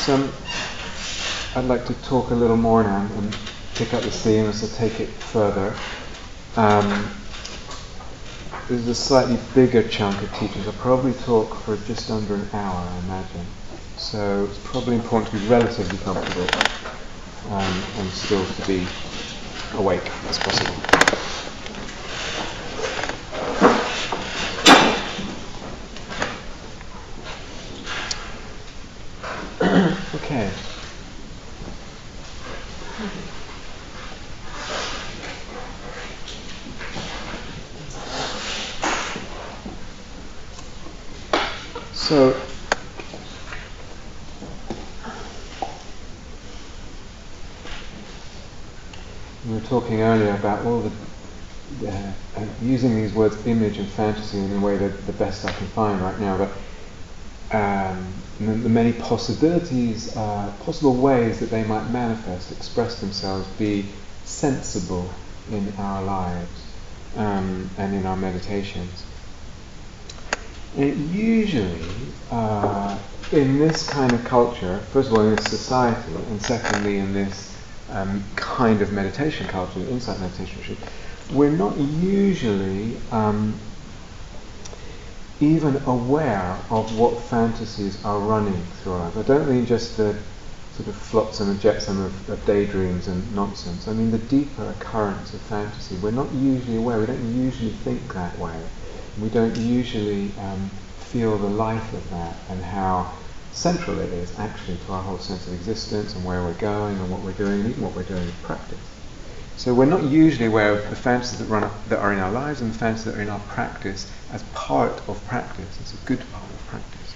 I'd like to talk a little more now and pick up the theme and so take it further. This is a slightly bigger chunk of teachings. I'll probably talk for just under an hour, I imagine. So it's probably important to be relatively comfortable and still to be awake as possible. Okay. So, we were talking earlier about all the using these words image and fantasy in a way that the best I can find right now, but the many possibilities, possible ways that they might manifest, express themselves, be sensible in our lives and in our meditations. It usually, in this kind of culture, first of all in this society, and secondly in this kind of meditation culture, insight meditation, we're not usually even aware of what fantasies are running through our life. I don't mean just the sort of flotsam and jetsam of daydreams and nonsense. I mean the deeper currents of fantasy. We're not usually aware. We don't usually think that way. We don't usually feel the life of that and how central it is actually to our whole sense of existence and where we're going and what we're doing and even what we're doing in practice. So we're not usually aware of the fantasies that are in our lives and the fantasies that are in our practice as part of practice. It's a good part of practice.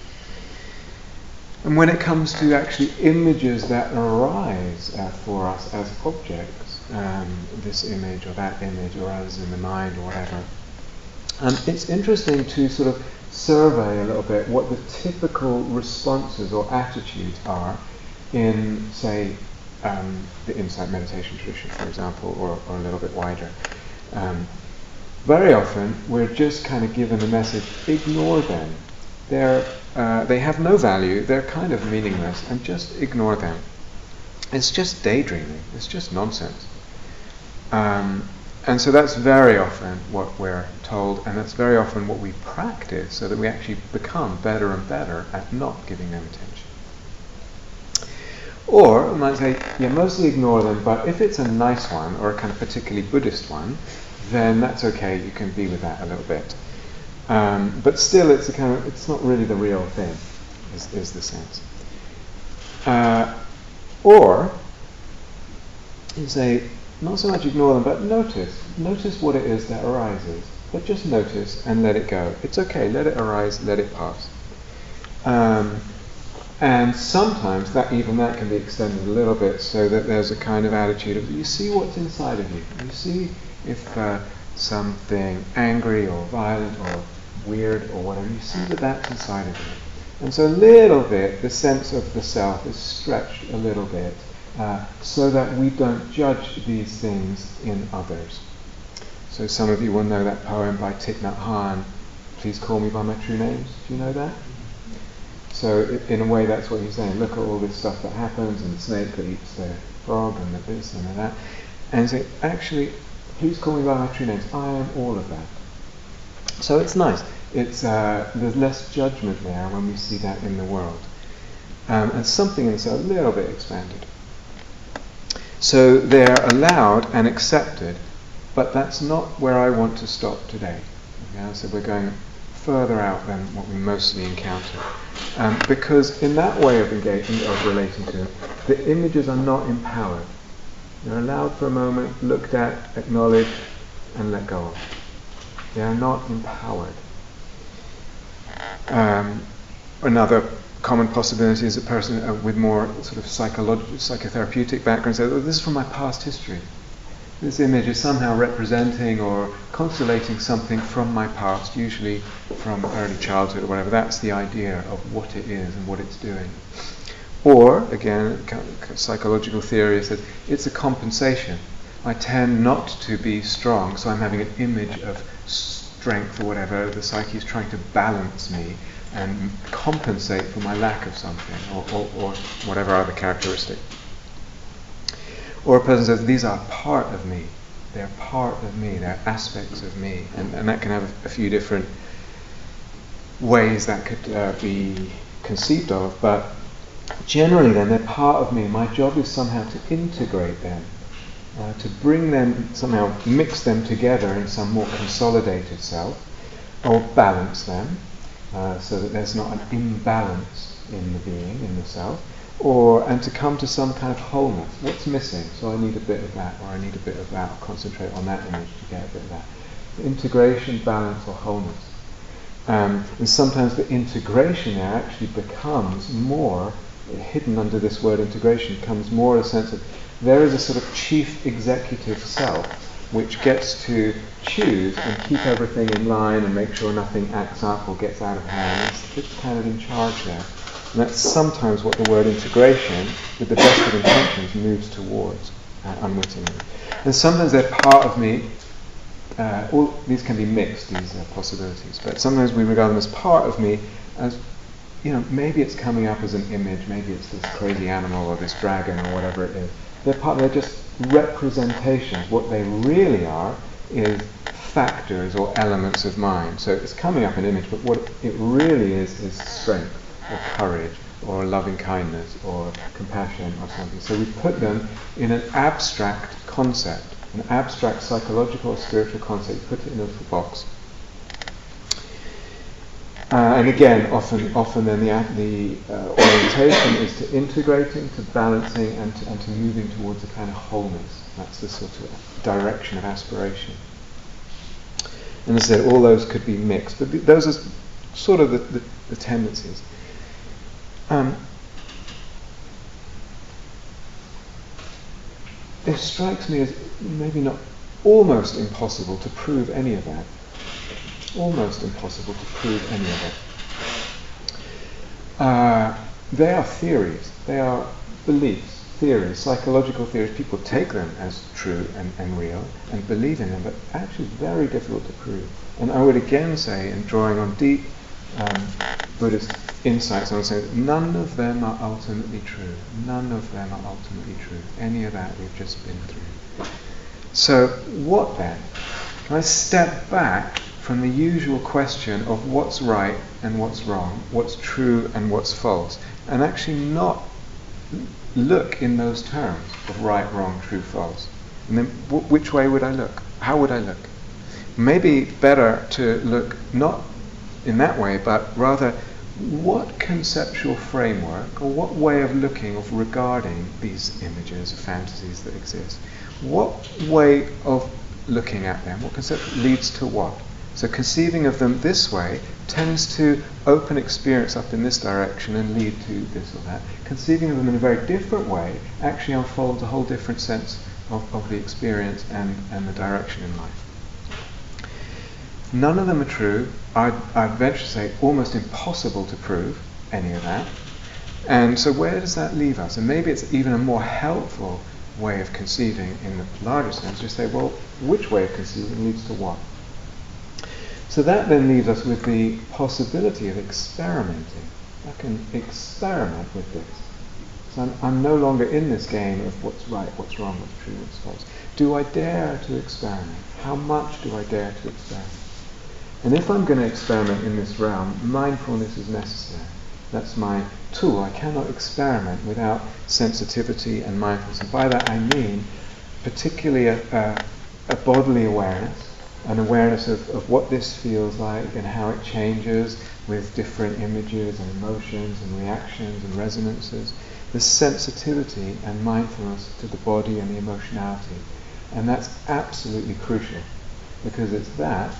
And when it comes to actually images that arise for us as objects, this image or that image or others in the mind or whatever, it's interesting to sort of survey a little bit what the typical responses or attitudes are in, say, the insight meditation tradition, for example, or a little bit wider. Very often, we're just kind of given the message, ignore them. They have no value, they're kind of meaningless, and just ignore them. It's just daydreaming, it's just nonsense. And so that's very often what we're told, and that's very often what we practice, so that we actually become better and better at not giving them attention. Or, we might say, yeah, mostly ignore them, but if it's a nice one, or a kind of particularly Buddhist one, then that's okay, you can be with that a little bit. But still, it's not really the real thing, is the sense. Or, you say, not so much ignore them, but notice what it is that arises. But just notice and let it go. It's okay, let it arise, let it pass. And sometimes that can be extended a little bit so that there's a kind of attitude of, you see what's inside of you. You see if something angry or violent or weird or whatever, you see that that's inside of you. And so a little bit, the sense of the self is stretched a little bit so that we don't judge these things in others. So some of you will know that poem by Thich Nhat Hanh, Please Call Me By My True Names. Do you know that? So in a way that's what he's saying. Look at all this stuff that happens, and the snake that eats the frog, and the this and the that. And say, actually, please call me by my true names. I am all of that. So it's nice. It's there's less judgment there when we see that in the world. And something is a little bit expanded. So they're allowed and accepted, but that's not where I want to stop today. Okay? So we're going further out than what we mostly encounter. Because in that way of engaging, of relating to them, the images are not empowered. They're allowed for a moment, looked at, acknowledged, and let go of. They are not empowered. Another common possibility is a person with more sort of psychotherapeutic background says, oh, this is from my past history. This image is somehow representing or constellating something from my past, usually from early childhood or whatever. That's the idea of what it is and what it's doing. Or, again, psychological theory says it's a compensation. I tend not to be strong, so I'm having an image of strength or whatever. The psyche is trying to balance me, and compensate for my lack of something, or whatever other characteristic. Or a person says, these are part of me. They're part of me. They're aspects of me. And that can have a few different ways that could be conceived of. But generally then, they're part of me. My job is somehow to integrate them, to bring them, somehow mix them together in some more consolidated self, or balance them, so that there's not an imbalance in the being, in the self, and to come to some kind of wholeness. What's missing? So I need a bit of that, or I need a bit of that. I'll concentrate on that image to get a bit of that. Integration, balance, or wholeness. And sometimes the integration there actually becomes more, hidden under this word integration, becomes more a sense of there is a sort of chief executive self which gets to choose and keep everything in line and make sure nothing acts up or gets out of hand. It's kind of in charge there. And that's sometimes what the word integration, with the best of intentions, moves towards, unwittingly. And sometimes they're part of me. All these can be mixed, these possibilities. But sometimes we regard them as part of me, as, maybe it's coming up as an image, maybe it's this crazy animal or this dragon or whatever it is. They're just representations. What they really are is factors or elements of mind. So it's coming up an image, but what it really is strength, or courage, or loving kindness, or compassion, or something. So we put them in an abstract concept, an abstract psychological or spiritual concept. You put it in a little box. And again, often then the orientation is to integrating, to balancing, and to moving towards a kind of wholeness. That's the sort of direction of aspiration. And as I said, all those could be mixed, but those are sort of the tendencies. It strikes me as maybe not almost impossible to prove any of that. Almost impossible to prove any of it. They are theories. They are beliefs, theories, psychological theories. People take them as true and real and believe in them, but actually very difficult to prove. And I would again say, in drawing on deep Buddhist insights, I would say that none of them are ultimately true. None of them are ultimately true. Any of that we've just been through. So what then? Can I step back from the usual question of what's right and what's wrong, what's true and what's false, and actually not look in those terms of right, wrong, true, false? And then which way would I look? How would I look? Maybe better to look not in that way, but rather what conceptual framework or what way of looking, of regarding these images, fantasies that exist, what way of looking at them, what concept leads to what? So conceiving of them this way tends to open experience up in this direction and lead to this or that. Conceiving of them in a very different way actually unfolds a whole different sense of the experience and the direction in life. None of them are true. I'd venture to say almost impossible to prove any of that. And so where does that leave us? And maybe it's even a more helpful way of conceiving in the larger sense, to say, well, which way of conceiving leads to what? So that then leaves us with the possibility of experimenting. I can experiment with this. So I'm no longer in this game of what's right, what's wrong, what's true, what's false. Do I dare to experiment? How much do I dare to experiment? And if I'm going to experiment in this realm, mindfulness is necessary. That's my tool. I cannot experiment without sensitivity and mindfulness. And by that I mean particularly a bodily awareness, an awareness of what this feels like and how it changes with different images and emotions and reactions and resonances. The sensitivity and mindfulness to the body and the emotionality. And that's absolutely crucial, because it's that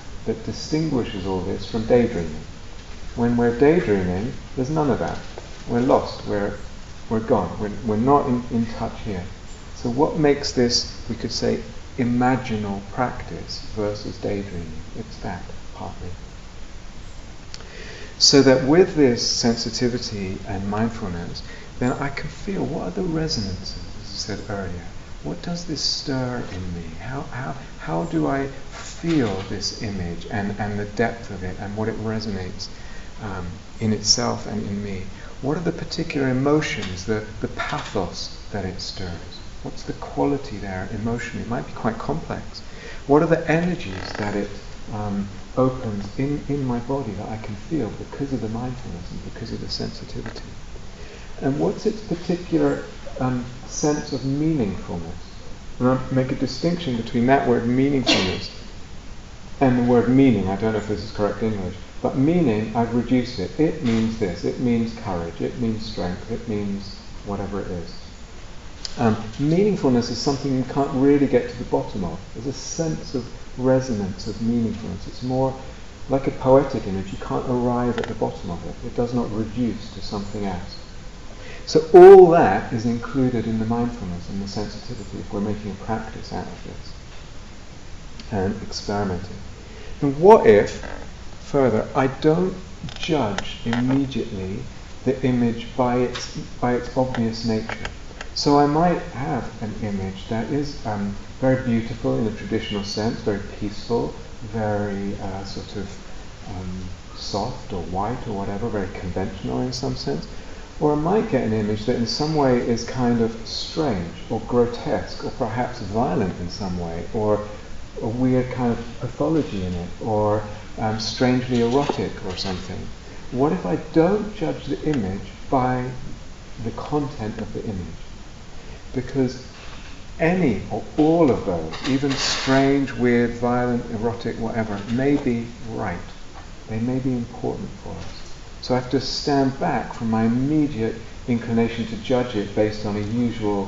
distinguishes all this from daydreaming. When we're daydreaming, there's none of that. We're lost. We're gone. We're not in touch here. So what makes this, we could say, imaginal practice versus daydreaming? It's that, partly. So that with this sensitivity and mindfulness, then I can feel what are the resonances, as I said earlier. What does this stir in me? How do I feel this image and the depth of it and what it resonates in itself and in me? What are the particular emotions, the pathos that it stirs? What's the quality there emotionally? It might be quite complex. What are the energies that it opens in my body that I can feel because of the mindfulness and because of the sensitivity? And what's its particular sense of meaningfulness? And I'll make a distinction between that word meaningfulness and the word meaning. I don't know if this is correct English, but meaning, I've reduced it. It means this. It means courage. It means strength. It means whatever it is. Meaningfulness is something you can't really get to the bottom of. There's a sense of resonance of meaningfulness. It's more like a poetic image. You can't arrive at the bottom of it. It does not reduce to something else. So all that is included in the mindfulness and the sensitivity if we're making a practice out of this and experimenting. And what if, further, I don't judge immediately the image by its obvious nature? So I might have an image that is very beautiful in a traditional sense, very peaceful, very sort of soft or white or whatever, very conventional in some sense. Or I might get an image that in some way is kind of strange or grotesque or perhaps violent in some way, or a weird kind of pathology in it, or strangely erotic or something. What if I don't judge the image by the content of the image? Because any or all of those, even strange, weird, violent, erotic, whatever, may be right. They may be important for us. So I have to stand back from my immediate inclination to judge it based on a usual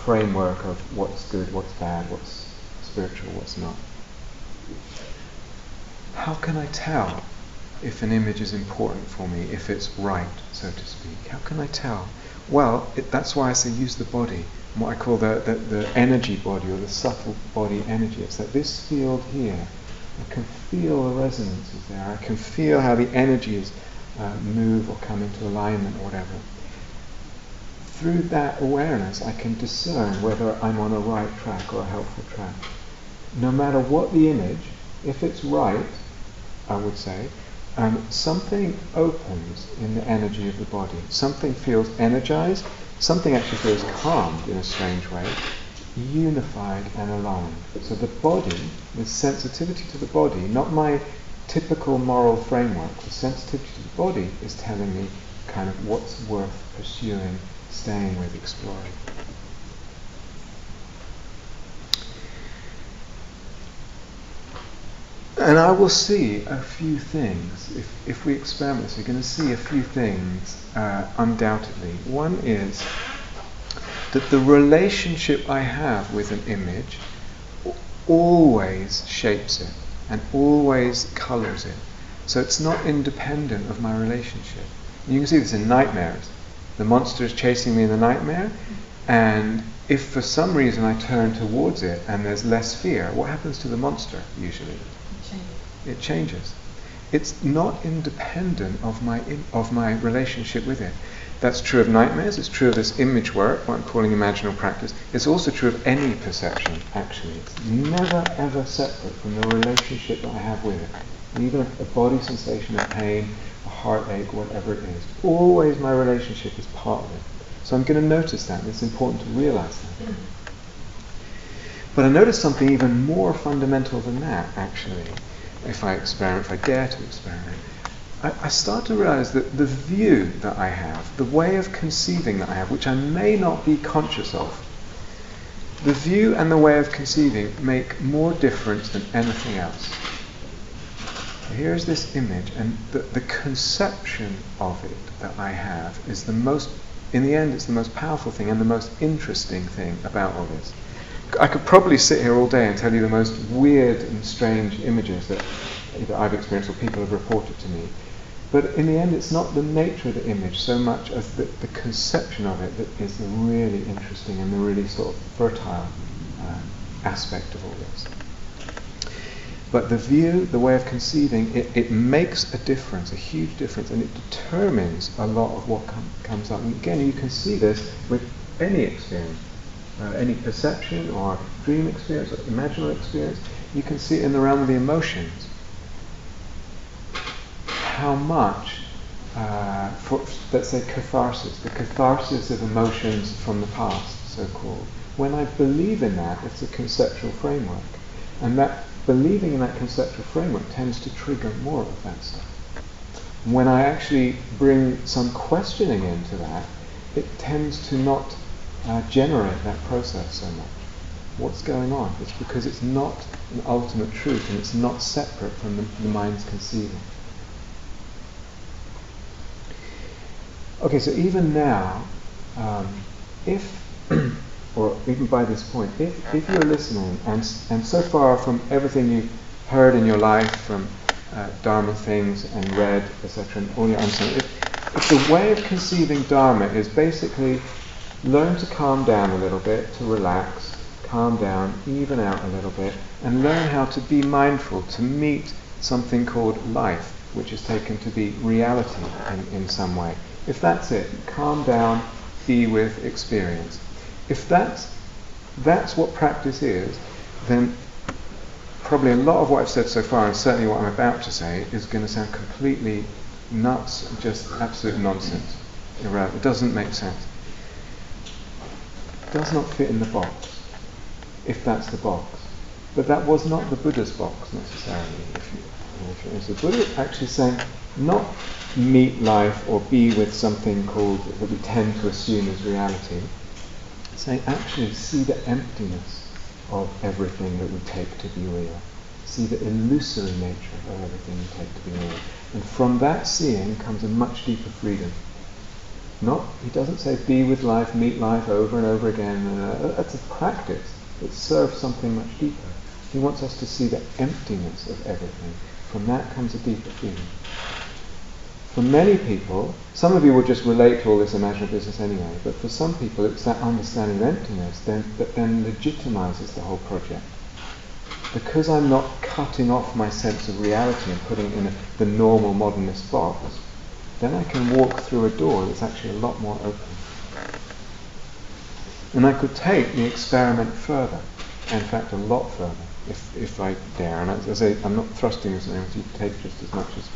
framework of what's good, what's bad, what's spiritual, what's not. How can I tell if an image is important for me, if it's right, so to speak? How can I tell? Well, that's why I say use the body, what I call the energy body or the subtle body energy. It's that this field here, I can feel the resonances there. I can feel how the energies move or come into alignment or whatever. Through that awareness, I can discern whether I'm on a right track or a helpful track. No matter what the image, if it's right, I would say, something opens in the energy of the body. Something feels energized. Something actually feels calmed in a strange way, unified and aligned. So the body, the sensitivity to the body, not my typical moral framework, the sensitivity to the body is telling me kind of what's worth pursuing, staying with, exploring. And I will see a few things. If we experiment this, we're going to see a few things undoubtedly. One is that the relationship I have with an image always shapes it and always colours it. So it's not independent of my relationship. You can see this in nightmares. The monster is chasing me in the nightmare, and if for some reason I turn towards it and there's less fear, what happens to the monster usually? It changes. It's not independent of my relationship with it. That's true of nightmares. It's true of this image work, what I'm calling imaginal practice. It's also true of any perception, actually. It's never ever separate from the relationship that I have with it. Even a body sensation of pain, a heartache, whatever it is. Always my relationship is part of it. So I'm going to notice that, and it's important to realize that. But I notice something even more fundamental than that, actually. If I dare to experiment, I start to realize that the view that I have, the way of conceiving that I have, which I may not be conscious of, the view and the way of conceiving make more difference than anything else. Here's this image, and the conception of it that I have is the most, in the end, it's the most powerful thing and the most interesting thing about all this. I could probably sit here all day and tell you the most weird and strange images that either I've experienced or people have reported to me. But in the end, it's not the nature of the image so much as the conception of it that is the really interesting and the really sort of fertile aspect of all this. But the view, the way of conceiving, it makes a difference, a huge difference, and it determines a lot of what comes up. And again, you can see this with any experience. Any perception or dream experience or imaginal experience, you can see it in the realm of the emotions. How much for, let's say, catharsis, the catharsis of emotions from the past, so-called. When I believe in that, it's a conceptual framework. And that believing in that conceptual framework tends to trigger more of that stuff. When I actually bring some questioning into that, it tends to not generate that process so much. What's going on? It's because it's not an ultimate truth and it's not separate from the mind's conceiving. Okay, so even now, if, or even by this point, if you're listening, and so far from everything you've heard in your life, from dharma things and read, etc., and all your understanding, if the way of conceiving dharma is basically learn to calm down a little bit, to relax, calm down, even out a little bit, and learn how to be mindful, to meet something called life, which is taken to be reality in some way. If that's it, calm down, be with experience. If that's what practice is, then probably a lot of what I've said so far, and certainly what I'm about to say, is going to sound completely nuts, just absolute nonsense. Irrelevant. It doesn't make sense. It does not fit in the box, if that's the box. But that was not the Buddha's box necessarily. If the Buddha actually saying not meet life or be with something called that we tend to assume is reality. Saying actually see the emptiness of everything that we take to be real. See the illusory nature of everything we take to be real. And from that seeing comes a much deeper freedom. He doesn't say be with life, meet life over and over again. That's a practice that serves something much deeper. He wants us to see the emptiness of everything. From that comes a deeper feeling. For many people, some of you will just relate to all this imaginary business anyway, but for some people it's that understanding of emptiness that then legitimizes the whole project. Because I'm not cutting off my sense of reality and putting it in the normal modernist box, then I can walk through a door that's actually a lot more open. And I could take the experiment further, in fact a lot further, if I dare. And as I say, I'm not thrusting this on you to take just as much as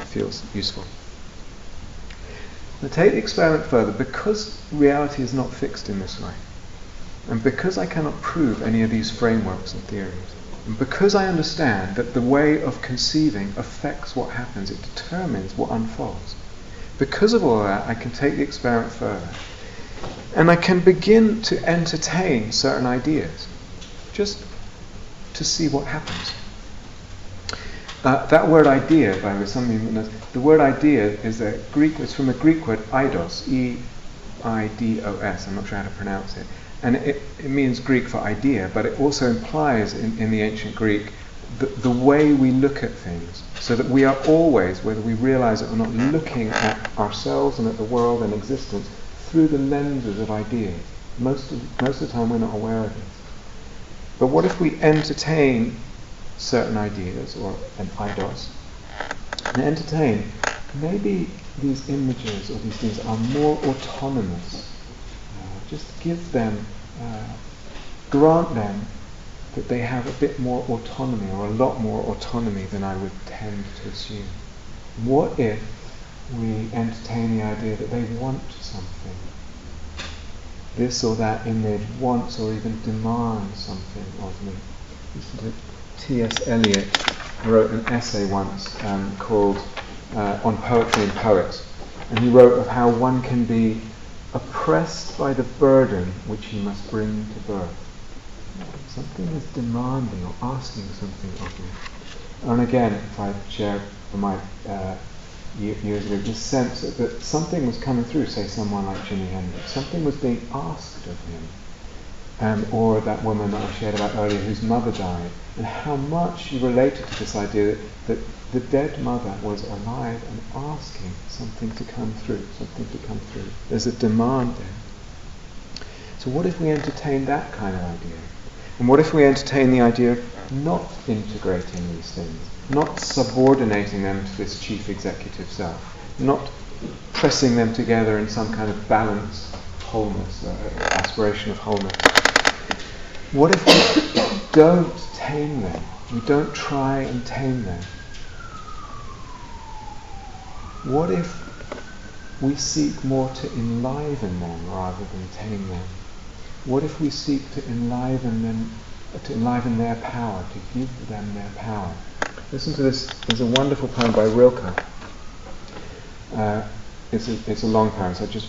feels useful. Now take the experiment further, because reality is not fixed in this way, and because I cannot prove any of these frameworks and theories, and because I understand that the way of conceiving affects what happens, it determines what unfolds. Because of all that, I can take the experiment further, and I can begin to entertain certain ideas, just to see what happens. That word idea, by the way, some of you know, the word idea is it's from a Greek word eidos, E-I-D-O-S, I'm not sure how to pronounce it. And it means Greek for idea, but it also implies in the ancient Greek the way we look at things, so that we are always, whether we realize it or not, looking at ourselves and at the world and existence through the lenses of ideas. Most of the time we're not aware of this. But what if we entertain certain ideas, or an eidos, and entertain, maybe these images or these things are more autonomous. Just give them, grant them that they have a bit more autonomy, or a lot more autonomy than I would tend to assume. What if we entertain the idea that they want something? This or that image wants or even demands something of me. T.S. Eliot wrote an essay once called On Poetry and Poets, and he wrote of how one can be oppressed by the burden which he must bring to birth. Something is demanding or asking something of me. And again, if I share from my years ago, this sense that something was coming through, say someone like Jimi Hendrix, something was being asked of him. Or that woman that I shared about earlier whose mother died, and how much she related to this idea that the dead mother was alive and asking something to come through. There's a demand there. So what if we entertain that kind of idea? And what if we entertain the idea of not integrating these things, not subordinating them to this chief executive self, not pressing them together in some kind of balance, wholeness, aspiration of wholeness? What if we don't tame them? We don't try and tame them. What if we seek more to enliven them rather than tame them? What if we seek to enliven them, to enliven their power, to give them their power? Listen to this. There's a wonderful poem by Rilke. It's a long poem, so I'll just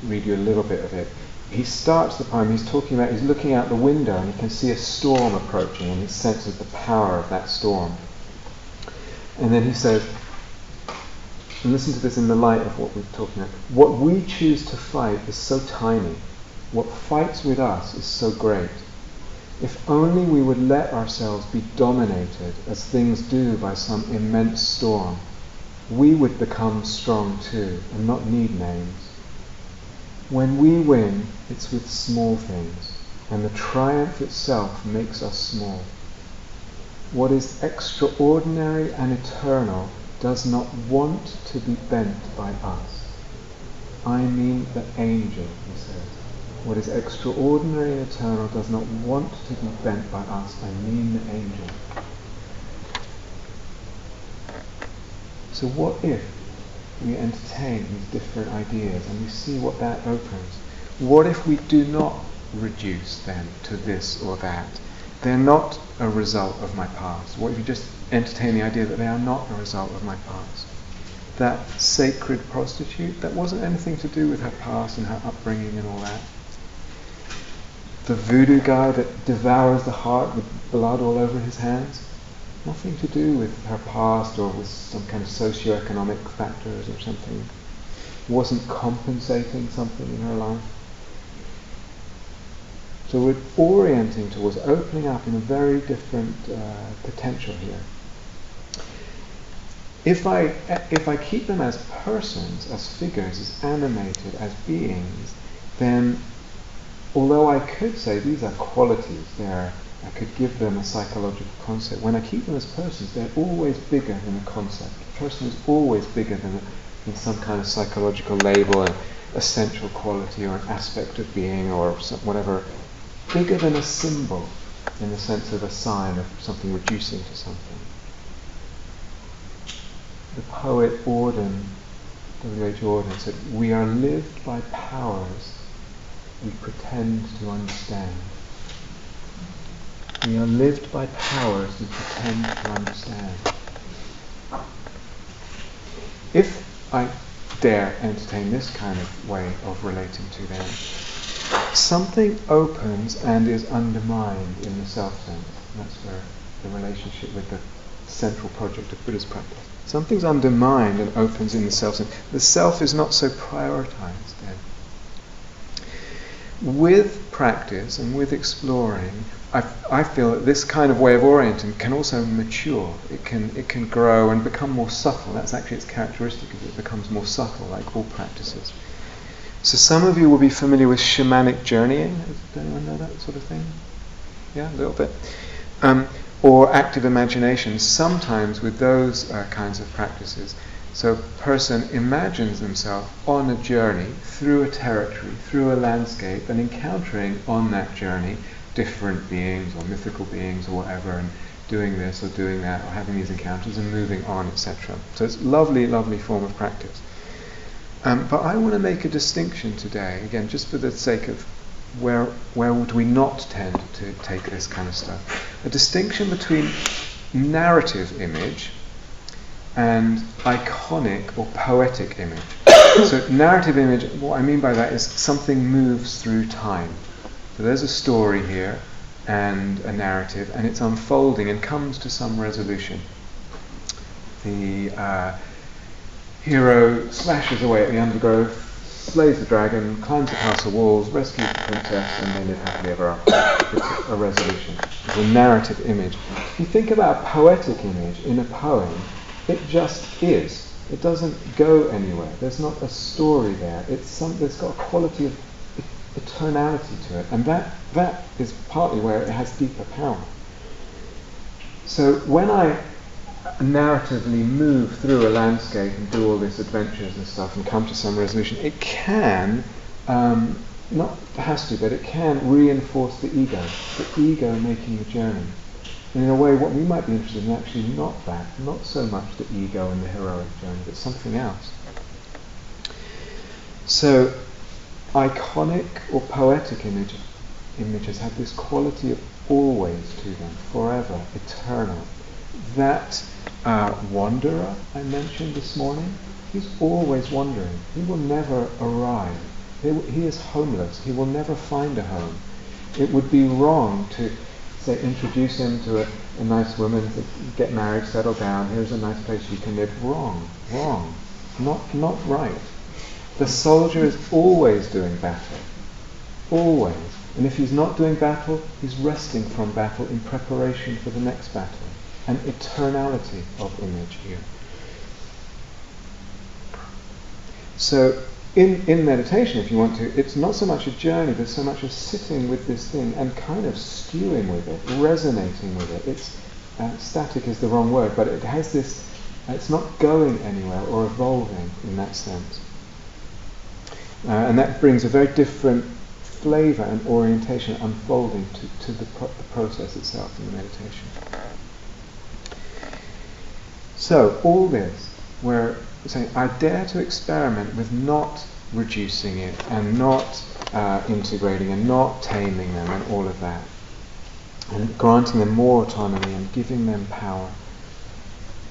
read you a little bit of it. He starts the poem, he's looking out the window and he can see a storm approaching and he senses the power of that storm. And then he says, and listen to this in the light of what we're talking about, what we choose to fight is so tiny. What fights with us is so great. If only we would let ourselves be dominated as things do by some immense storm, we would become strong too and not need names. When we win, it's with small things, and the triumph itself makes us small. What is extraordinary and eternal does not want to be bent by us. I mean the angel, he says. What is extraordinary and eternal does not want to be bent by us. I mean the angel. So what if we entertain these different ideas and we see what that opens? What if we do not reduce them to this or that? They're not a result of my past. What if you just entertain the idea that they are not a result of my past? That sacred prostitute, that wasn't anything to do with her past and her upbringing and all that. The voodoo guy that devours the heart with blood all over his hands, nothing to do with her past or with some kind of socio-economic factors or something. Wasn't compensating something in her life. So we're orienting towards opening up in a very different potential here. If I keep them as persons, as figures, as animated, as beings, then although I could say these are qualities, I could give them a psychological concept. When I keep them as persons, they're always bigger than a concept. A person is always bigger than some kind of psychological label, an essential quality or an aspect of being or whatever. Bigger than a symbol in the sense of a sign of something reducing to something. The poet Auden, W.H. Auden, said, "We are lived by powers we pretend to understand." We are lived by powers we pretend to understand. If I dare entertain this kind of way of relating to them, something opens and is undermined in the self-sense. That's where the relationship with the central project of Buddhist practice. Something's undermined and opens in the self-sense. The self is not so prioritized then. With practice and with exploring, I feel that this kind of way of orienting can also mature. It can grow and become more subtle. That's actually its characteristic, is it becomes more subtle, like all practices. So some of you will be familiar with shamanic journeying. Does anyone know that sort of thing? Yeah, a little bit. Or active imagination. Sometimes with those kinds of practices, so a person imagines themselves on a journey through a territory, through a landscape, and encountering on that journey different beings or mythical beings or whatever, and doing this or doing that or having these encounters and moving on, etc. So it's a lovely, lovely form of practice. But I want to make a distinction today, again, just for the sake of where would we not tend to take this kind of stuff. A distinction between narrative image and iconic or poetic image. So narrative image, what I mean by that is something moves through time. So there's a story here and a narrative, and it's unfolding and comes to some resolution. The hero slashes away at the undergrowth, slays the dragon, climbs the castle walls, rescues the princess, and then live happily ever after. It's a resolution. It's a narrative image. If you think about a poetic image in a poem, it just is. It doesn't go anywhere. There's not a story there. It's there's got a quality of eternality to it, and that is partly where it has deeper power. So when I narratively move through a landscape and do all these adventures and stuff and come to some resolution, it can, not has to, but it can reinforce the ego making the journey. And in a way, what we might be interested in actually not that, not so much the ego and the heroic journey, but something else. So, iconic or poetic images have this quality of always to them, forever, eternal. That wanderer I mentioned this morning, he's always wandering. He will never arrive. He is homeless. He will never find a home. It would be wrong to, say, introduce him to a nice woman, to get married, settle down, here's a nice place you can live. Wrong. Not right. The soldier is always doing battle. Always. And if he's not doing battle, he's resting from battle in preparation for the next battle. An eternality of image here. So, in meditation, if you want to, it's not so much a journey, but so much as sitting with this thing and kind of stewing with it, resonating with it. It's static is the wrong word, but it has this, it's not going anywhere or evolving in that sense. And that brings a very different flavour and orientation unfolding to the process itself in the meditation. So, all this, we're saying, I dare to experiment with not reducing it and not integrating and not taming them and all of that, and granting them more autonomy and giving them power.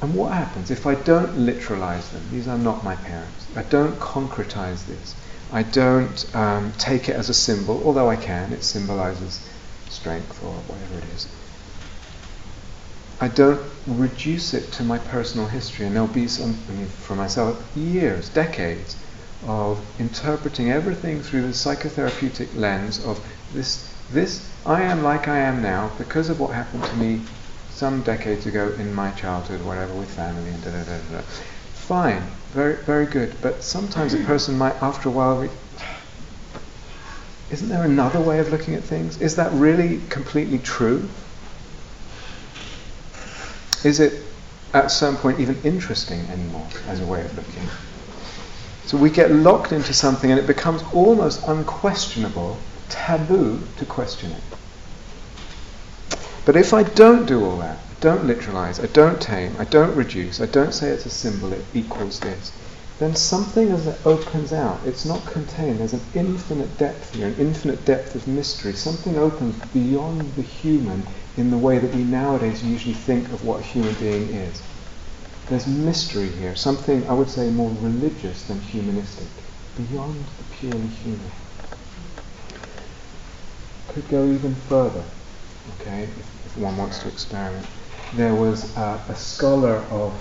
And what happens if I don't literalize them? These are not my parents. I don't concretize this. I don't take it as a symbol, although I can. It symbolizes strength or whatever it is. I don't reduce it to my personal history, and there'll be some, for myself, years, decades of interpreting everything through the psychotherapeutic lens of this I am like I am now because of what happened to me some decades ago in my childhood, whatever, with family and da-da-da-da. Fine, very, very good, but sometimes a person might, after a while, isn't there another way of looking at things? Is that really completely true? Is it at some point even interesting anymore as a way of looking? So we get locked into something and it becomes almost unquestionable, taboo to question it. But if I don't do all that, I don't literalize, I don't tame, I don't reduce, I don't say it's a symbol, it equals this, then something as it opens out, it's not contained, there's an infinite depth here, an infinite depth of mystery, something opens beyond the human in the way that we nowadays usually think of what a human being is. There's mystery here, something I would say more religious than humanistic, beyond the purely human. Could go even further, okay, if one wants to experiment. There was a scholar of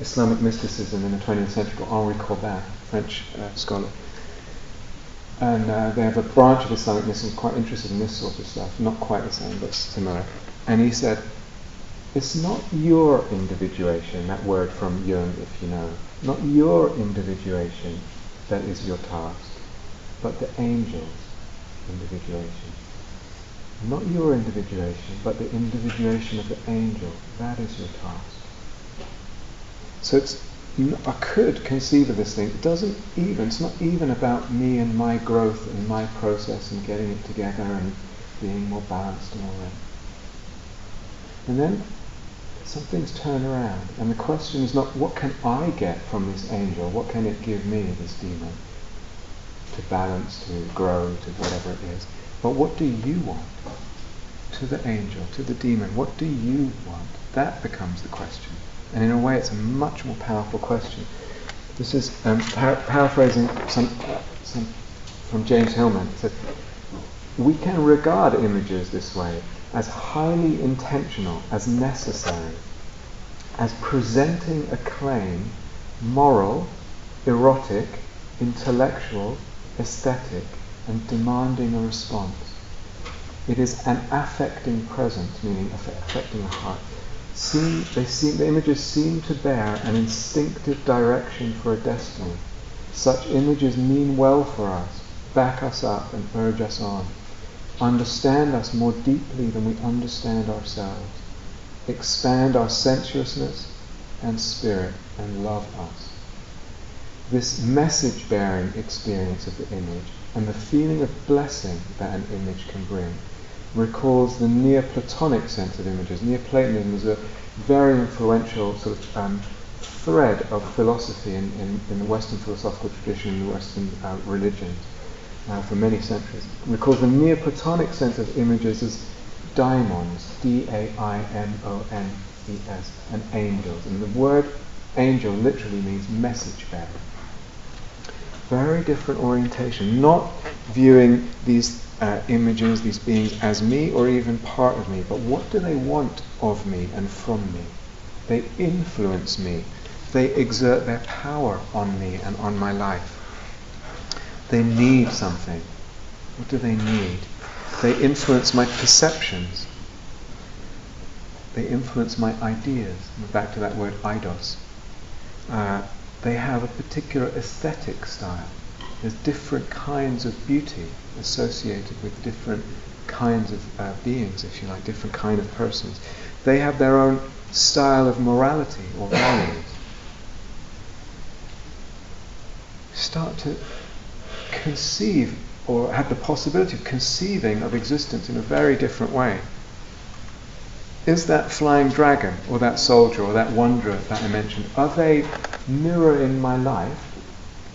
Islamic mysticism in the 20th century called Henri Corbin, French scholar. And they have a branch of Islamic mysticism quite interested in this sort of stuff, not quite the same, but similar. And he said, it's not your individuation, that word from Jung, if you know, not your individuation that is your task, but the angel's individuation. Not your individuation, but the individuation of the angel, that is your task. So I could conceive of this thing. It's not even about me and my growth and my process and getting it together and being more balanced and all that. And then some things turn around, and the question is not what can I get from this angel, what can it give me, this demon, to balance, to grow, to whatever it is, but what do you want? To the angel, to the demon, what do you want? That becomes the question. And in a way it's a much more powerful question. This is paraphrasing some from James Hillman. It said, we can regard images this way as highly intentional, as necessary, as presenting a claim, moral, erotic, intellectual, aesthetic, and demanding a response. It is an affecting presence, meaning affecting the heart. The images seem to bear an instinctive direction for a destiny. Such images mean well for us, back us up and urge us on, understand us more deeply than we understand ourselves, expand our sensuousness and spirit, and love us. This message-bearing experience of the image and the feeling of blessing that an image can bring recalls the Neoplatonic sense of images. Neoplatonism is a very influential sort of thread of philosophy in the Western philosophical tradition, in the Western religions for many centuries. Recalls the Neoplatonic sense of images as daimons, D-A-I-M-O-N-E-S, and angels. And the word angel literally means message bearer. Very different orientation, not viewing these images, these beings as me or even part of me, but what do they want of me and from me? They influence me. They exert their power on me and on my life. They need something. What do they need? They influence my perceptions. They influence my ideas. Back to that word eidos. They have a particular aesthetic style. There's different kinds of beauty associated with different kinds of beings, if you like, different kind of persons. They have their own style of morality or values. Start to conceive or have the possibility of conceiving of existence in a very different way. Is that flying dragon or that soldier or that wanderer that I mentioned, are they mirroring my life?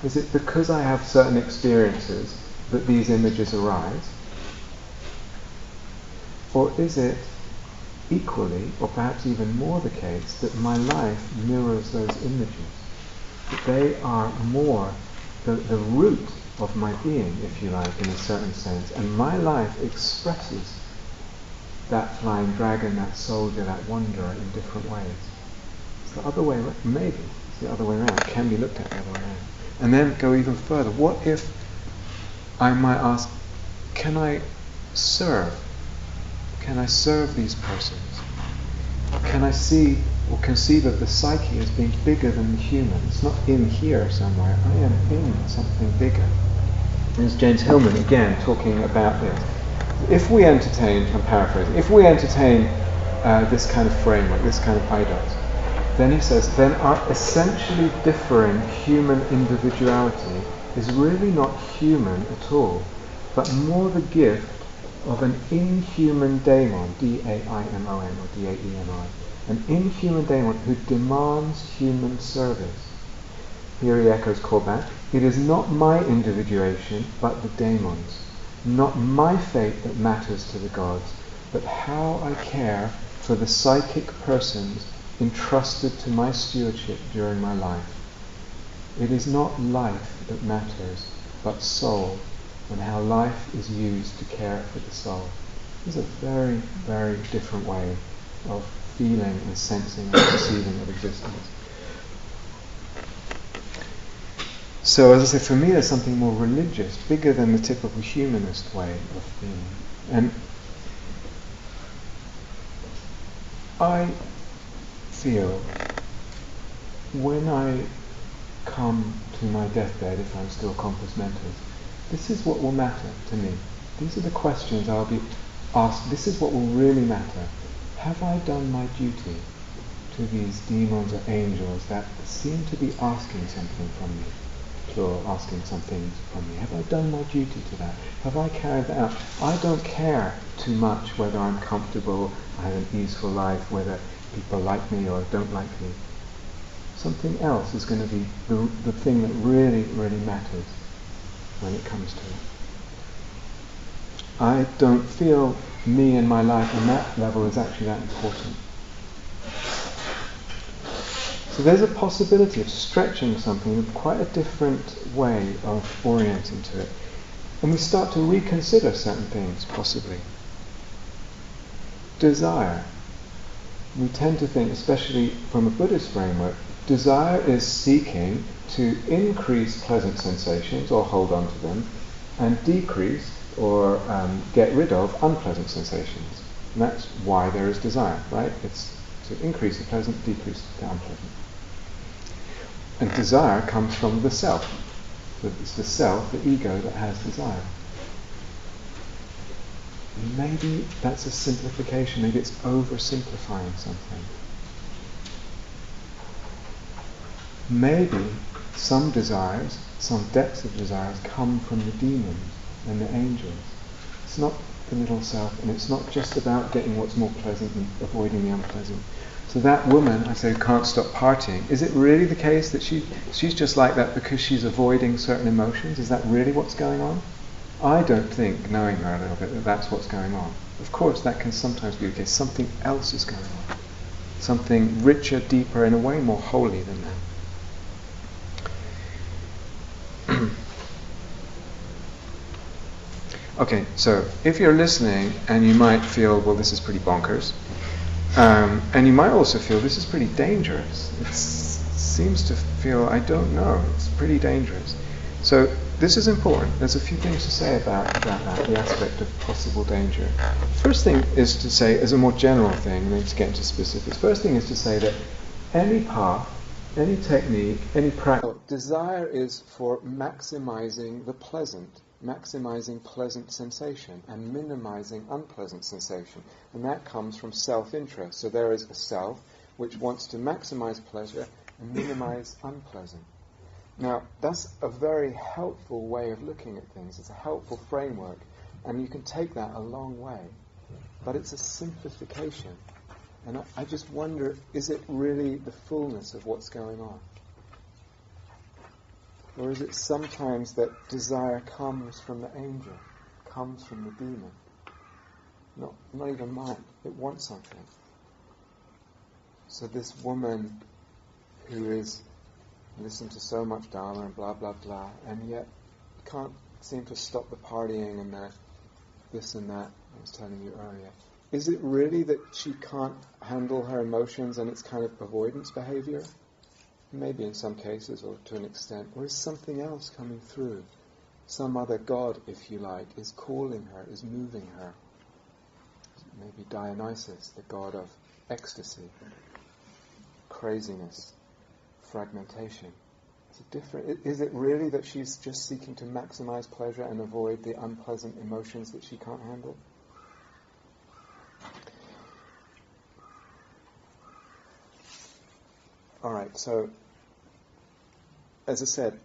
Is it because I have certain experiences that these images arise? Or is it equally, or perhaps even more the case, that my life mirrors those images? That they are more the root of my being, if you like, in a certain sense, and my life expresses that flying dragon, that soldier, that wanderer in different ways. It's the other way around. Maybe it's the other way around. It can be looked at the other way around. And then go even further. What if I might ask, can I serve? Can I serve these persons? Can I see or conceive of the psyche as being bigger than the human? It's not in here somewhere. I am in something bigger. There's James Hillman again talking about this. If we entertain, I'm paraphrasing, if we entertain this kind of framework, this kind of eidos, then he says, then our essentially differing human individuality is really not human at all, but more the gift of an inhuman daemon, D-A-I-M-O-N or D-A-E-M-I, an inhuman daemon who demands human service. Here he echoes Corbin, it is not my individuation, but the daemon's. Not my fate that matters to the gods, but how I care for the psychic persons entrusted to my stewardship during my life. It is not life that matters, but soul, and how life is used to care for the soul. This is a very, very different way of feeling and sensing and perceiving of existence. So, as I say, for me there's something more religious, bigger than the typical humanist way of being. And I feel when I come to my deathbed, if I'm still compos mentis, this is what will matter to me. These are the questions I'll be asked. This is what will really matter. Have I done my duty to these demons or angels that seem to be asking something from me? Plural, asking some things from me. Have I done my duty to that? Have I carried that out? I don't care too much whether I'm comfortable, I have an easeful life, whether people like me or don't like me. Something else is going to be the thing that really, really matters when it comes to it. I don't feel me and my life on that level is actually that important. So there's a possibility of stretching something in quite a different way of orienting to it. And we start to reconsider certain things, possibly. Desire. We tend to think, especially from a Buddhist framework, desire is seeking to increase pleasant sensations or hold on to them and decrease or get rid of unpleasant sensations. And that's why there is desire, right? It's to increase the pleasant, decrease the unpleasant. And desire comes from the self. So it's the self, the ego, that has desire. Maybe that's a simplification, maybe it's oversimplifying something. Maybe some desires, some depths of desires come from the demons and the angels. It's not the middle self, and it's not just about getting what's more pleasant and avoiding the unpleasant. So that woman, I say, can't stop partying. Is it really the case that she's just like that because she's avoiding certain emotions? Is that really what's going on? I don't think, knowing her a little bit, that that's what's going on. Of course, that can sometimes be the case. Something else is going on. Something richer, deeper, in a way more holy than that. Okay, so if you're listening and you might feel, well, this is pretty bonkers, and you might also feel this is pretty dangerous. It seems to feel, I don't know, it's pretty dangerous. So this is important. There's a few things to say about that, the aspect of possible danger. First thing is to say, as a more general thing, and then to get into specifics. First thing is to say that any path, any technique, any practice, desire is for maximizing the pleasant, maximizing pleasant sensation and minimizing unpleasant sensation. And that comes from self-interest. So there is a self which wants to maximize pleasure and minimize unpleasant. Now, that's a very helpful way of looking at things. It's a helpful framework, and you can take that a long way. But it's a simplification. And I just wonder, is it really the fullness of what's going on? Or is it sometimes that desire comes from the angel, comes from the demon? Not even mine. It wants something. So this woman who is listened to so much dharma and blah blah blah, and yet can't seem to stop the partying and that, this and that I was telling you earlier. Is it really that she can't handle her emotions and it's kind of avoidance behavior? Maybe in some cases, or to an extent. Or is something else coming through? Some other god, if you like, is calling her, is moving her. Maybe Dionysus, the god of ecstasy, craziness, fragmentation. Is it really that she's just seeking to maximize pleasure and avoid the unpleasant emotions that she can't handle? Alright, so as I said,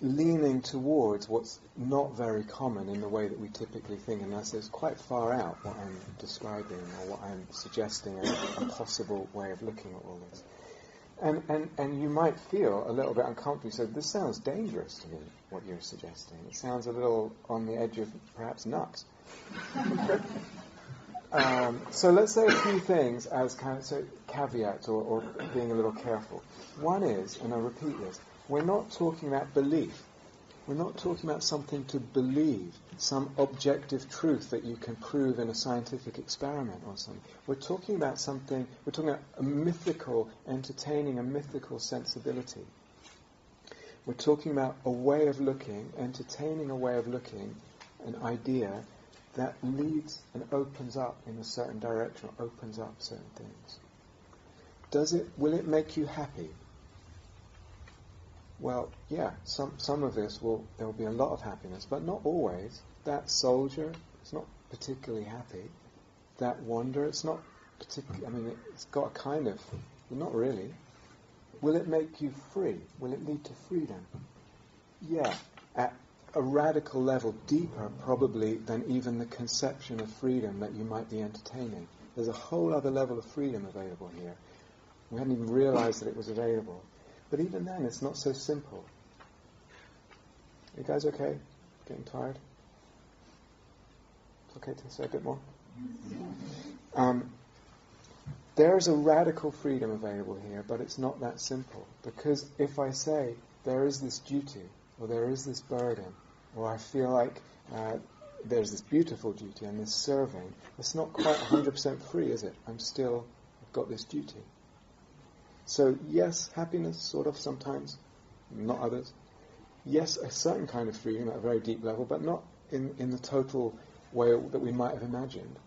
leaning towards what's not very common in the way that we typically think, and that's quite far out what I'm describing or what I'm suggesting as a possible way of looking at all this. And you might feel a little bit uncomfortable. So this sounds dangerous to me, what you're suggesting. It sounds a little on the edge of perhaps nuts. So let's say a few things as kind of caveats or being a little careful. One is, and I'll repeat this, we're not talking about belief. We're not talking about something to believe, some objective truth that you can prove in a scientific experiment or something. We're talking about something, we're talking about a mythical, entertaining a mythical sensibility. We're talking about a way of looking, entertaining a way of looking, an idea that leads and opens up in a certain direction, or opens up certain things. Will it make you happy? Well, yeah, some of this there will be a lot of happiness, but not always. That soldier is not particularly happy. That wanderer, it's not particularly, it's got a kind of, but not really. Will it make you free? Will it lead to freedom? Yeah, at a radical level, deeper probably than even the conception of freedom that you might be entertaining. There's a whole other level of freedom available here. We hadn't even realized that it was available. But even then, it's not so simple. You guys okay? Getting tired? It's okay to say a bit more? There's a radical freedom available here, but it's not that simple. Because if I say, there is this duty, or there is this burden, or I feel like there's this beautiful duty and this serving, it's not quite 100% free, is it? I've got this duty. So yes, happiness, sort of sometimes, not others. Yes, a certain kind of freedom at a very deep level, but not in the total way that we might have imagined.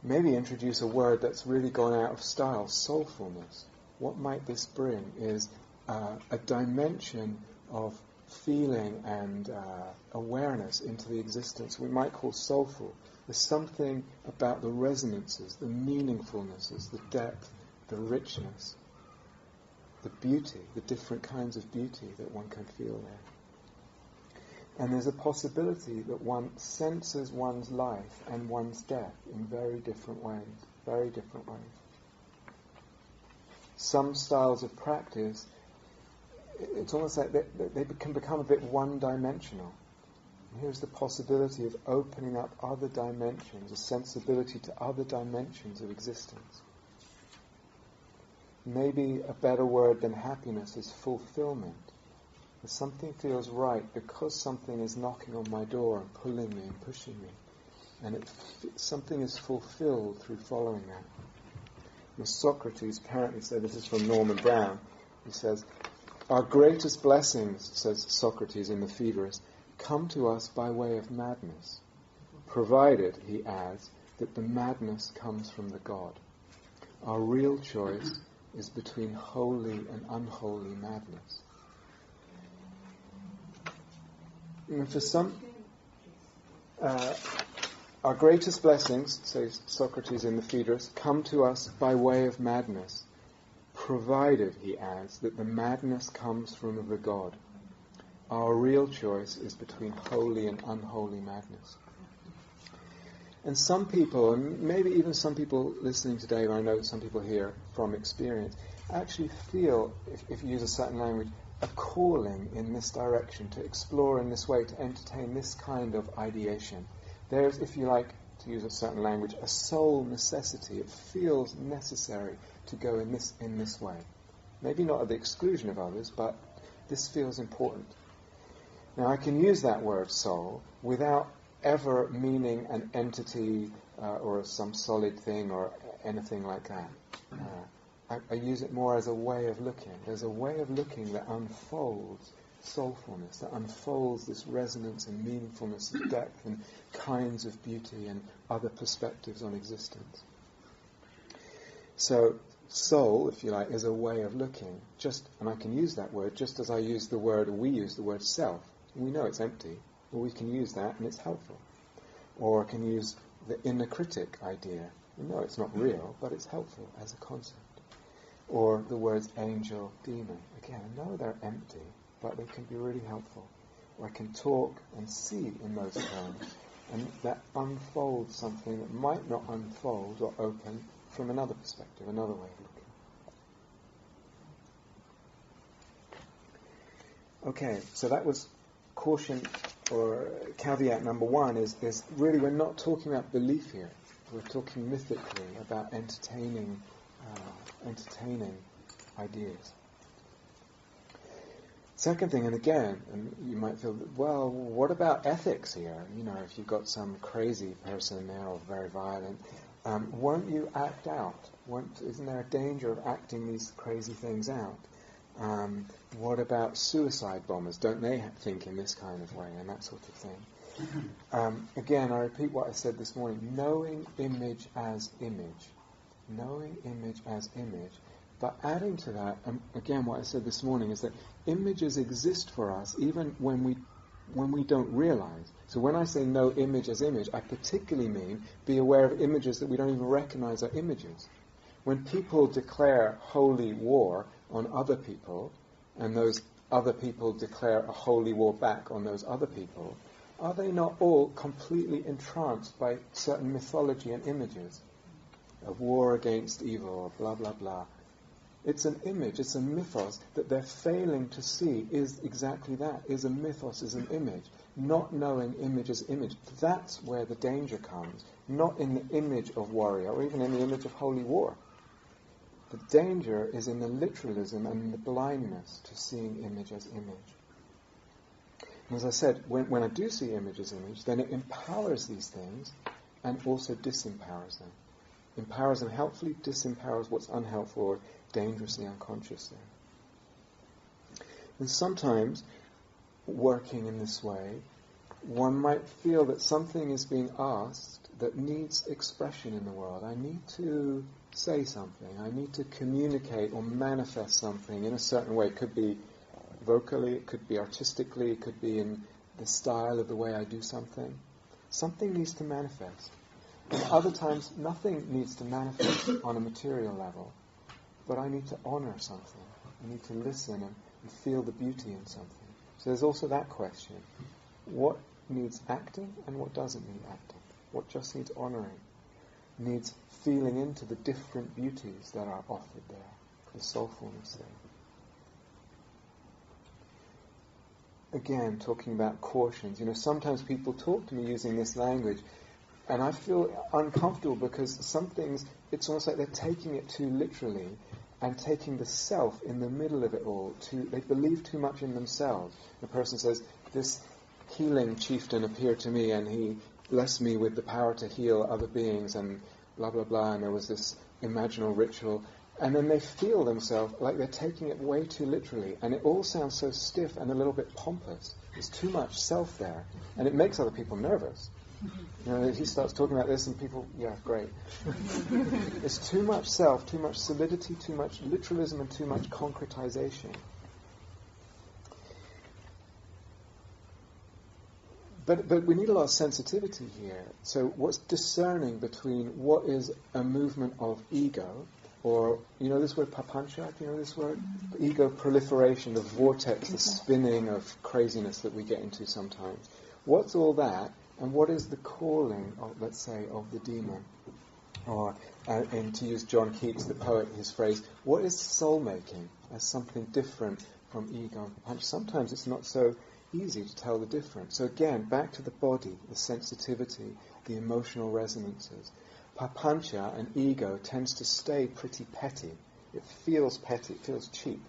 Maybe introduce a word that's really gone out of style, soulfulness. What might this bring is a dimension of feeling and awareness into the existence we might call soulful. There's something about the resonances, the meaningfulnesses, the depth, the richness, the beauty, the different kinds of beauty that one can feel there. And there's a possibility that one senses one's life and one's death in very different ways. Very different ways. Some styles of practice, it's almost like they can become a bit one-dimensional. And here's the possibility of opening up other dimensions, a sensibility to other dimensions of existence. Maybe a better word than happiness is fulfillment. If something feels right because something is knocking on my door and pulling me and pushing me, and something is fulfilled through following that. And Socrates apparently said, this is from Norman Brown, he says, "Our greatest blessings," says Socrates in the Phaedrus, "come to us by way of madness, provided," he adds, "that the madness comes from the God. Our real choice is between holy and unholy madness." And for some, our greatest blessings, says Socrates in the Phaedrus, come to us by way of madness, provided, he adds, that the madness comes from the God. Our real choice is between holy and unholy madness. And some people, and maybe even some people listening today, or I know some people here from experience, actually feel, if you use a certain language, a calling in this direction, to explore in this way, to entertain this kind of ideation. There's, if you like, to use a certain language, a soul necessity. It feels necessary to go in this way. Maybe not at the exclusion of others, but this feels important. Now I can use that word soul without ever meaning an entity or some solid thing or anything like that. I use it more as a way of looking. There's a way of looking that unfolds soulfulness, that unfolds this resonance and meaningfulness and depth and kinds of beauty and other perspectives on existence. So soul, if you like, is a way of looking. And I can use that word just as I use the word, or we use the word self. We know it's empty, but we can use that and it's helpful. Or I can use the inner critic idea. We know it's not real, but it's helpful as a concept. Or the words angel, demon. Again, I know they're empty, but they can be really helpful. Or I can talk and see in those terms, and that unfolds something that might not unfold or open from another perspective, another way of looking. Okay, so that was caution, or caveat number one, is really we're not talking about belief here. We're talking mythically about entertaining ideas. Second thing, and again, and you might feel, well, what about ethics here? You know, if you've got some crazy person there or very violent, won't you act out? Isn't there a danger of acting these crazy things out? What about suicide bombers? Don't they think in this kind of way and that sort of thing? Again, I repeat what I said this morning, knowing image as image. Knowing image as image. But adding to that, again, what I said this morning is that images exist for us even when we don't realize. So when I say know image as image, I particularly mean be aware of images that we don't even recognize are images. When people declare holy war on other people, and those other people declare a holy war back on those other people, are they not all completely entranced by certain mythology and images? A war against evil, or blah, blah, blah. It's an image, it's a mythos that they're failing to see is exactly that, is a mythos, is an image. Not knowing image as image. That's where the danger comes. Not in the image of warrior, or even in the image of holy war. The danger is in the literalism and in the blindness to seeing image as image. And as I said, when I do see image as image, then it empowers these things and also disempowers them. Empowers them helpfully, disempowers what's unhelpful or dangerously unconscious there. And sometimes, working in this way, one might feel that something is being asked that needs expression in the world. I need to say something. I need to communicate or manifest something in a certain way. It could be vocally, it could be artistically, it could be in the style of the way I do something. Something needs to manifest. And other times, nothing needs to manifest on a material level. But I need to honor something. I need to listen and feel the beauty in something. So there's also that question. what needs acting and what doesn't need acting, what just needs honouring, needs feeling into the different beauties that are offered there, the soulfulness there. Again, talking about cautions, sometimes people talk to me using this language, and I feel uncomfortable because some things, it's almost like they're taking it too literally and taking the self in the middle of it all. They believe too much in themselves. The person says, this healing chieftain appeared to me and he blessed me with the power to heal other beings and blah, blah, blah, and there was this imaginal ritual. And then they feel themselves like they're taking it way too literally, and it all sounds so stiff and a little bit pompous. There's too much self there, and it makes other people nervous. He starts talking about this and people, yeah, great. It's too much self, too much solidity, too much literalism, and too much concretization. But we need a lot of sensitivity here. So what's discerning between what is a movement of ego, or, this word papancha, do you know this word? Ego proliferation, the vortex, the spinning of craziness that we get into sometimes. What's all that, and what is the calling of, let's say, of the demon? Or, and to use John Keats, the poet, his phrase, what is soul-making as something different from ego and papancha? Sometimes it's not so easy to tell the difference. So again, back to the body, the sensitivity, the emotional resonances. Papancha and ego tends to stay pretty petty. It feels petty, it feels cheap.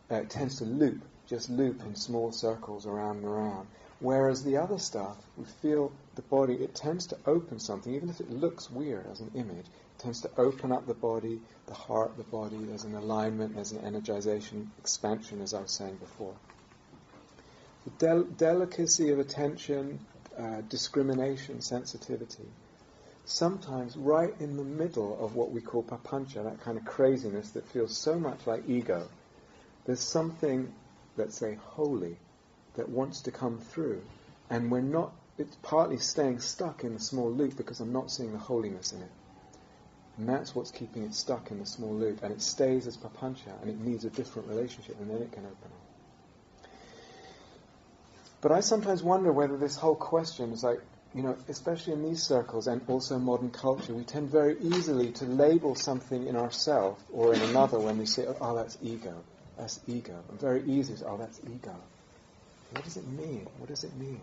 It tends to just loop in small circles around and around. Whereas the other stuff, we feel the body, it tends to open something, even if it looks weird as an image, it tends to open up the body, the heart, the body, there's an alignment, there's an energization, expansion, as I was saying before. The delicacy of attention, discrimination, sensitivity. Sometimes right in the middle of what we call papancha, that kind of craziness that feels so much like ego, there's something, let's say, holy, that wants to come through. And it's partly staying stuck in the small loop because I'm not seeing the holiness in it. And that's what's keeping it stuck in the small loop. And it stays as papancha, and it needs a different relationship, and then it can open up. But I sometimes wonder whether this whole question is like, especially in these circles and also modern culture, we tend very easily to label something in ourselves or in another when we say, oh, that's ego. That's ego. And very easy to say, oh, that's ego. What does it mean? What does it mean?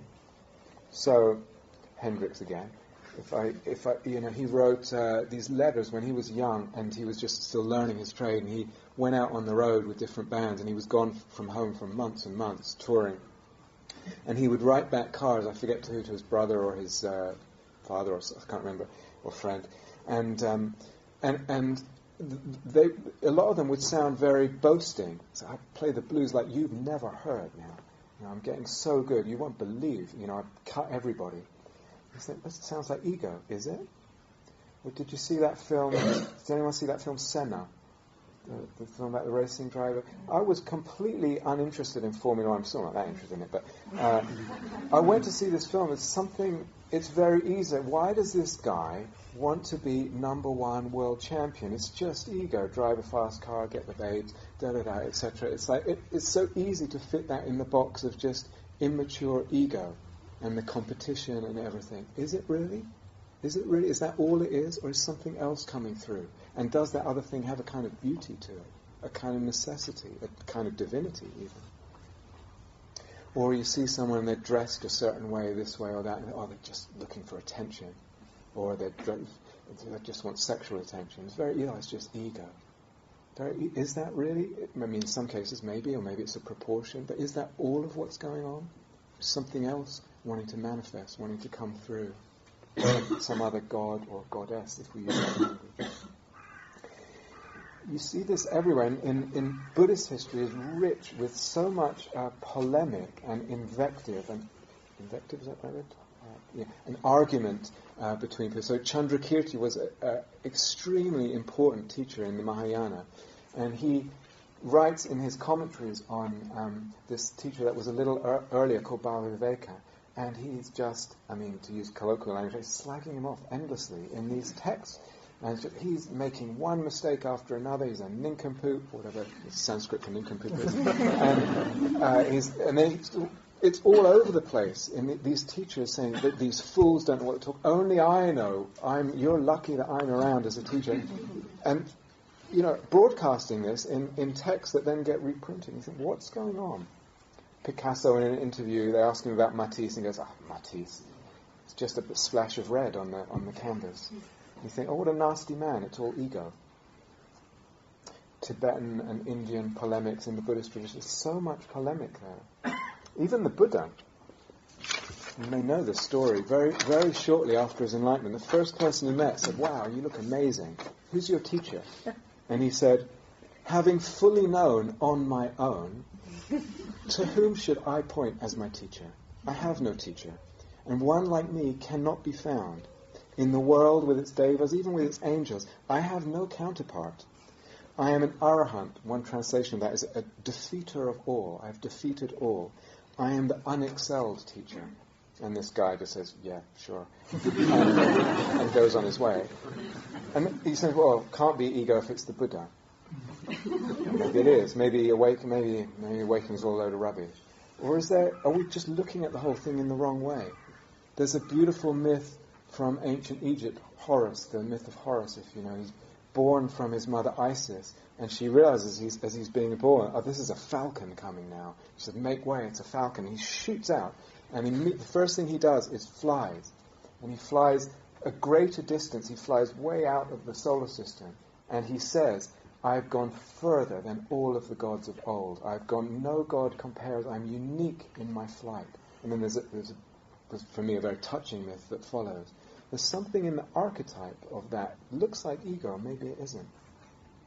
So, Hendricks again. He wrote these letters when he was young and he was just still learning his trade, and he went out on the road with different bands and he was gone from home for months and months touring. And he would write back cards, I forget to who, to his brother or his father, or I can't remember, or friend. And they, a lot of them would sound very boasting. So I play the blues like you've never heard now. I'm getting so good, you won't believe. I've cut everybody. He said, that sounds like ego, is it? Well, did you see that film? Did anyone see that film, Senna? The film about the racing driver. I was completely uninterested in Formula One. I'm still not that interested in it, but I went to see this film. It's very easy. Why does this guy want to be number one world champion? It's just ego. Drive a fast car, get the babes, da-da-da, etc. It's like, it's so easy to fit that in the box of just immature ego and the competition and everything. Is it really? Is it really? Is that all it is? Or is something else coming through? And does that other thing have a kind of beauty to it? A kind of necessity? A kind of divinity, even? Or you see someone and they're dressed a certain way, this way or that, and they're just looking for attention. Or they just want sexual attention. It's just ego. Is that really? I mean, in some cases maybe, or maybe it's a proportion, but is that all of what's going on? Something else wanting to manifest, wanting to come through. Some other god or goddess, if we use that language. You see this everywhere. In Buddhist history is rich with so much polemic and invective. And invective, is that right? An argument between people. So Chandrakirti was an extremely important teacher in the Mahayana, and he writes in his commentaries on this teacher that was a little earlier called Bhaviveka. And he's just, to use colloquial language, slagging him off endlessly in these texts. And he's making one mistake after another. He's a nincompoop, whatever Sanskrit for nincompoop is. it's all over the place in these teachers saying that these fools don't know what to talk. Only I know. You're lucky that I'm around as a teacher. And, broadcasting this in texts that then get reprinted. You think, what's going on? Picasso, in an interview, they ask him about Matisse, and he goes, Matisse, it's just a splash of red on the canvas. You think, what a nasty man, it's all ego. Tibetan and Indian polemics in the Buddhist tradition, there's so much polemic there. Even the Buddha, you may know this story, very, very shortly after his enlightenment, the first person he met said, wow, you look amazing. Who's your teacher? And he said, having fully known on my own, to whom should I point as my teacher? I have no teacher, and one like me cannot be found. In the world with its devas, even with its angels, I have no counterpart. I am an arahant. One translation of that is a defeater of all. I have defeated all. I am the unexcelled teacher. And this guy just says, yeah, sure. and goes on his way. And he says, well, can't be ego if it's the Buddha. Maybe it is. Maybe awakening is all a load of rubbish. Or are we just looking at the whole thing in the wrong way? There's a beautiful myth from ancient Egypt, Horus, the myth of Horus, if you know. He's born from his mother Isis, and she realizes as he's being born, this is a falcon coming now. She said, make way, it's a falcon. He shoots out, and the first thing he does is flies. And he flies a greater distance. He flies way out of the solar system, and he says, I've gone further than all of the gods of old. No god compares. I'm unique in my flight. And then there's for me a very touching myth that follows. There's something in the archetype of that. Looks like ego, maybe it isn't.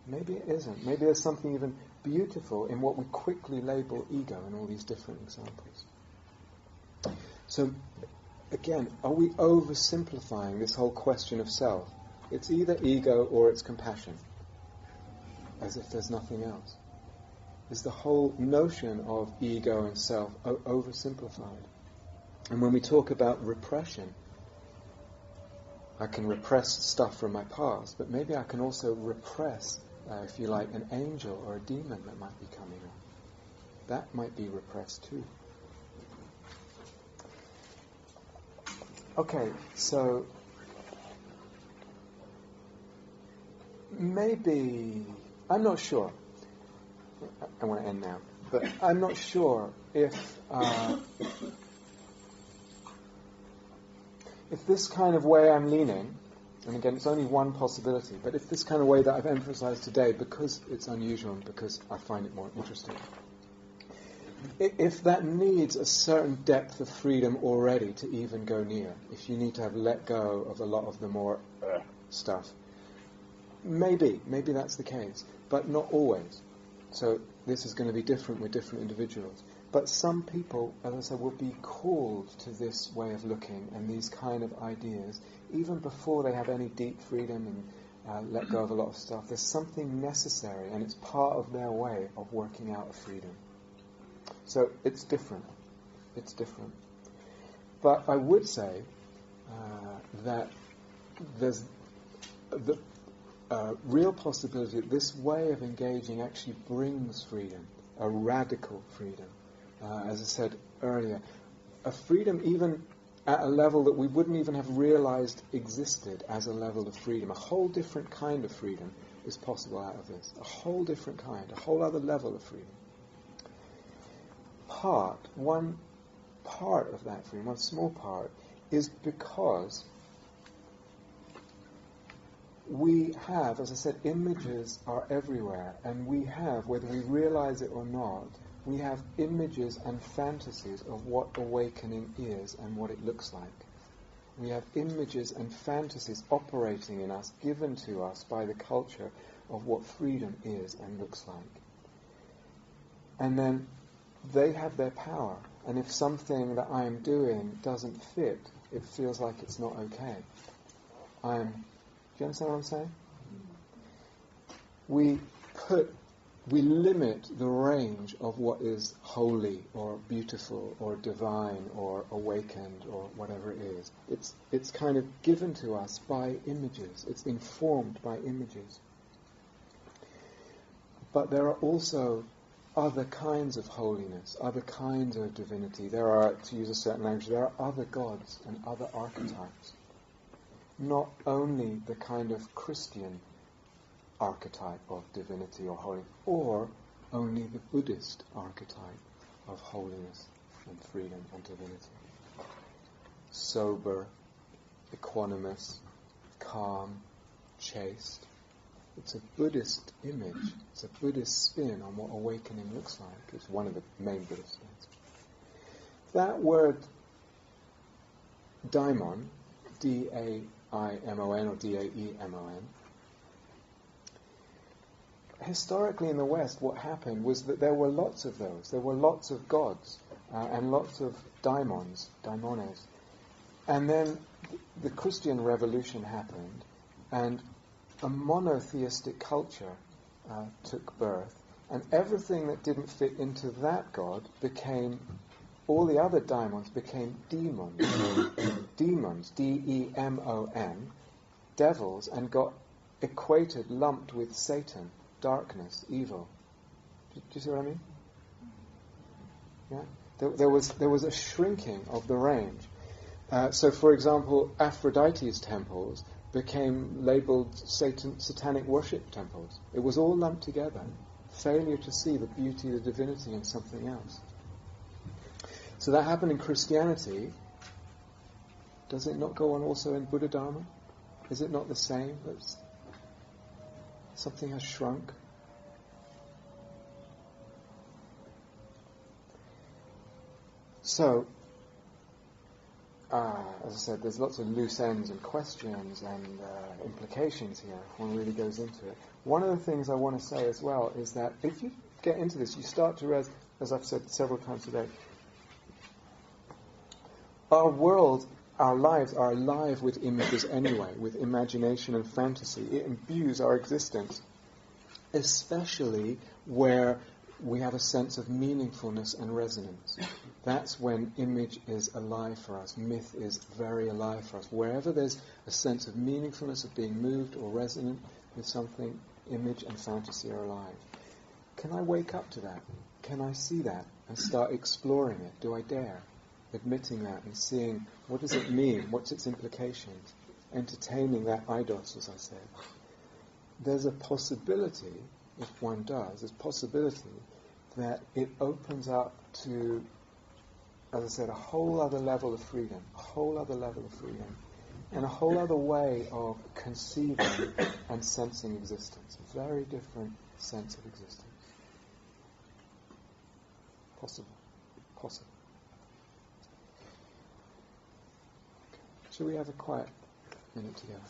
Maybe it isn't. Maybe there's something even beautiful in what we quickly label ego in all these different examples. So, again, are we oversimplifying this whole question of self? It's either ego or it's compassion, as if there's nothing else. Is the whole notion of ego and self oversimplified? And when we talk about repression, I can repress stuff from my past, but maybe I can also repress, if you like, an angel or a demon that might be coming up. That might be repressed too. Okay, so maybe, I'm not sure, I want to end now, but I'm not sure if this kind of way I'm leaning, and again it's only one possibility, but if this kind of way that I've emphasized today, because it's unusual and because I find it more interesting, if that needs a certain depth of freedom already to even go near, if you need to have let go of a lot of the more stuff, maybe that's the case, but not always. So this is going to be different with different individuals. But some people, as I said, will be called to this way of looking and these kind of ideas, even before they have any deep freedom and let go of a lot of stuff. There's something necessary, and it's part of their way of working out a freedom. So it's different. It's different. But I would say that there's the real possibility that this way of engaging actually brings freedom, a radical freedom. As I said earlier, a freedom even at a level that we wouldn't even have realized existed as a level of freedom. A whole different kind of freedom is possible out of this. A whole different kind, a whole other level of freedom. One part of that freedom, one small part, is because we have, as I said, images are everywhere, and we have, whether we realize it or not, we have images and fantasies of what awakening is and what it looks like. We have images and fantasies operating in us, given to us by the culture, of what freedom is and looks like. And then they have their power, and if something that I am doing doesn't fit, it feels like it's not okay. Do you understand what I'm saying? We limit the range of what is holy or beautiful or divine or awakened or whatever it is. It's kind of given to us by images. It's informed by images. But there are also other kinds of holiness, other kinds of divinity. There are, to use a certain language, there are other gods and other archetypes. Not only the kind of Christian archetype of divinity or holiness, or only the Buddhist archetype of holiness and freedom and divinity. Sober, equanimous, calm, chaste. It's a Buddhist image. It's a Buddhist spin on what awakening looks like. It's one of the main Buddhist spins. That word daimon, D-A-I-M-O-N or D-A-E-M-O-N, historically in the West what happened was that there were lots of those. There were lots of gods and lots of daimones, daimones. And then the Christian Revolution happened, and a monotheistic culture took birth, and everything that didn't fit into that god became, all the other daimons became demons. Demons, D-E-M-O-N, devils, and got equated, lumped with Satan, darkness, evil. Do you see what I mean? Yeah? There was a shrinking of the range. So, for example, Aphrodite's temples became labelled satanic worship temples. It was all lumped together. Failure to see the beauty, the divinity in something else. So that happened in Christianity. Does it not go on also in Buddha Dharma? Is it not the same? Something has shrunk. So, as I said, there's lots of loose ends and questions and implications here. One really goes into it. One of the things I want to say as well is that if you get into this, you start to realize, as I've said several times today, our world, our lives are alive with images anyway, with imagination and fantasy. It imbues our existence, especially where we have a sense of meaningfulness and resonance. That's when image is alive for us. Myth is very alive for us. Wherever there's a sense of meaningfulness, of being moved or resonant with something, image and fantasy are alive. Can I wake up to that? Can I see that and start exploring it? Do I dare? Admitting that and seeing, what does it mean? What's its implications? Entertaining that eidos, as I said. There's a possibility, if one does, there's a possibility that it opens up to, as I said, a whole other level of freedom, and a whole other way of conceiving and sensing existence. A very different sense of existence. Possible. Shall we have a quiet minute together?